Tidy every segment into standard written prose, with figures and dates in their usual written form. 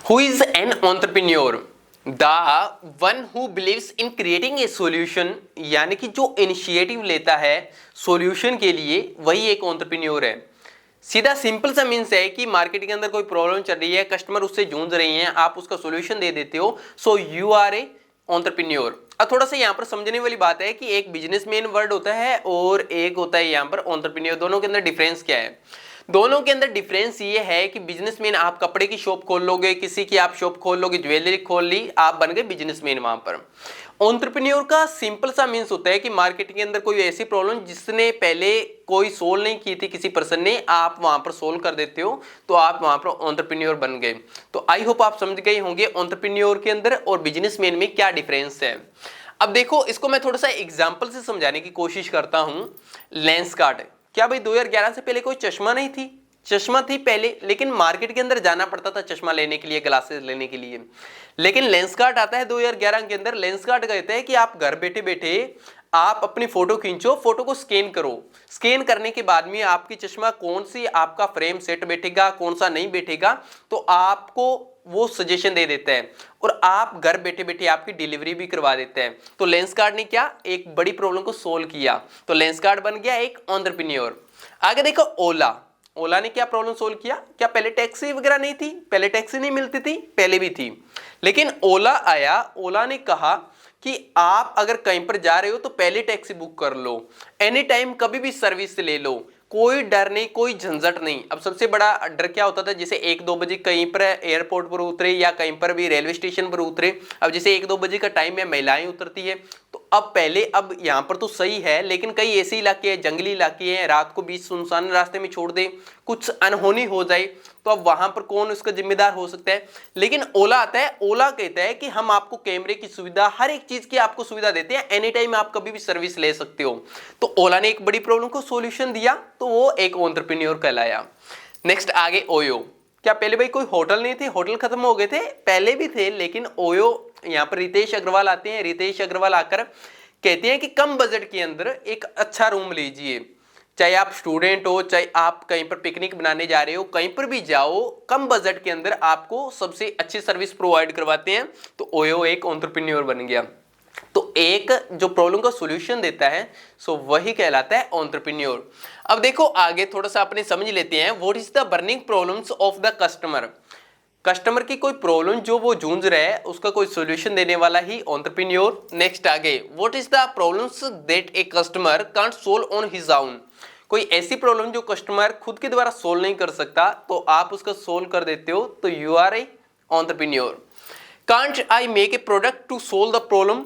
Who is an entrepreneur? The one who believes in creating a solution, यानी कि जो initiative लेता है सॉल्यूशन के लिए, वही एक एंटरप्रेन्योर है। सीधा सिंपल सा मीन्स है कि मार्केट के अंदर कोई प्रॉब्लम चल रही है, कस्टमर उससे जूझ रही हैं, आप उसका सॉल्यूशन दे देते हो, so you are a entrepreneur. अब थोड़ा सा यहाँ पर समझने वाली बात है कि एक बिजनेसमैन वर्ड होता है और एक होता है यहाँ पर एंटरप्रेन्योर। दोनों के अंदर डिफरेंस क्या है? दोनों के अंदर डिफरेंस ये है कि बिजनेसमैन आप कपड़े की शॉप खोल लोगे, किसी की आप शॉप खोल लोगे, ज्वेलरी खोल ली, आप बन गए बिजनेसमैन वहां पर। एंटरप्रेन्योर का सिंपल सा मीन्स होता है कि मार्केट के अंदर कोई ऐसी प्रॉब्लम जिसने पहले कोई सोल्व नहीं की थी किसी पर्सन ने, आप वहां पर सोल्व कर देते हो, तो आप वहां पर एंटरप्रेन्योर बन गए। तो आई होप आप समझ गए होंगे एंटरप्रेन्योर के अंदर और बिजनेसमैन में क्या डिफरेंस है। अब देखो, इसको मैं थोड़ा सा एग्जाम्पल से समझाने की कोशिश करता हूं। लेंस कार्ड, क्या भाई 2011 से पहले कोई चश्मा नहीं थी? चश्मा थी पहले, लेकिन मार्केट के अंदर जाना पड़ता था चश्मा लेने के लिए, ग्लासेस लेने के लिए। लेकिन लेंस कार्ड आता है 2011 के अंदर। लेंस कार्ड कहते हैं कि आप घर बैठे बैठे आप अपनी फोटो खींचो, फोटो को स्कैन करो, स्कैन करने के बाद में आपकी चश्मा कौन सी आपका फ्रेम सेट बैठेगा, कौन सा नहीं बैठेगा, तो आपको वो सजेशन दे देता है और आप घर बैठे बैठे आपकी डिलीवरी भी करवा देते हैं। तो लेंस कार्ड ने क्या एक बड़ी प्रॉब्लम को सोल्व किया, तो लेंस कार्ड बन गया एक एंटरप्रेन्योर। आगे देखो ओला। ओला ने क्या प्रॉब्लम सोल्व किया? क्या पहले टैक्सी वगैरह नहीं थी? पहले टैक्सी नहीं मिलती थी? पहले भी थी, लेकिन ओला आया। ओला ने कहा कि आप अगर कहीं पर जा रहे हो तो पहले टैक्सी बुक कर लो, एनी टाइम कभी भी सर्विस ले लो, कोई डर नहीं, कोई झंझट नहीं। अब सबसे बड़ा डर क्या होता था, जैसे 1-2 बजे कहीं पर एयरपोर्ट पर उतरे या कहीं पर भी रेलवे स्टेशन पर उतरे, अब जैसे 1-2 बजे का टाइम है, महिलाएं उतरती है, तो अब पहले, अब यहाँ पर तो सही है, लेकिन कई ऐसे इलाके हैं, जंगली इलाके हैं, रात को बीच सुनसान रास्ते में छोड़ दे, कुछ अनहोनी हो जाए, तो अब वहां पर कौन उसका जिम्मेदार हो सकता है? लेकिन ओला आता है, ओला कहता है कि हम आपको कैमरे की सुविधा, हर एक चीज की आपको सुविधा देते हैं, एनी टाइम आप कभी भी सर्विस ले सकते हो। तो ओला ने एक बड़ी प्रॉब्लम को सॉल्यूशन दिया, तो वो एक एंटरप्रेन्योर कहलाया। नेक्स्ट आगे ओयो। क्या पहले भाई कोई होटल नहीं थे? होटल खत्म हो गए थे? पहले भी थे, लेकिन ओयो, यहाँ पर रितेश अग्रवाल आते हैं। रितेश अग्रवाल आकर कहते हैं कि कम बजट के अंदर एक अच्छा रूम लीजिए, चाहे आप स्टूडेंट हो, चाहे आप कहीं पर पिकनिक बनाने जा रहे हो, कहीं पर भी जाओ, कम बजट के अंदर आपको सबसे अच्छी सर्विस प्रोवाइड करवाते हैं। तो ओयो एक एंटरप्रेन्योर बन गया। तो एक जो प्रॉब्लम का सॉल्यूशन देता है, सो वही कहलाता है एंटरप्रेन्योर। अब देखो आगे थोड़ा सा अपने समझ लेते हैं, what is the burning problems of the customer. Customer की कोई प्रॉब्लम जो वो जूझ रहा है, उसका कोई सॉल्यूशन देने वाला ही एंटरप्रेन्योर। नेक्स्ट आगे, what is the problems that a customer can't solve on his own. कोई ऐसी प्रॉब्लम जो कस्टमर खुद के द्वारा सोल्व नहीं कर सकता, तो आप उसका सोल्व कर देते हो, तो you are a entrepreneur. Can't I make a product to solve the problem.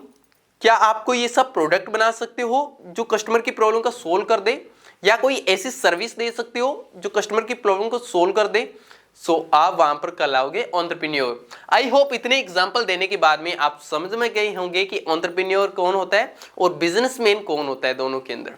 क्या आपको ये सब प्रोडक्ट बना सकते हो जो कस्टमर की प्रॉब्लम का सोल्व कर दे, या कोई ऐसी सर्विस दे सकते हो जो कस्टमर की प्रॉब्लम को सोल्व कर दे, सो आप वहां पर कहलाओगे एंटरप्रेन्योर। आई होप इतने एग्जांपल देने के बाद में आप समझ में गए होंगे कि एंटरप्रेन्योर कौन होता है और बिजनेसमैन कौन होता है दोनों के अंदर।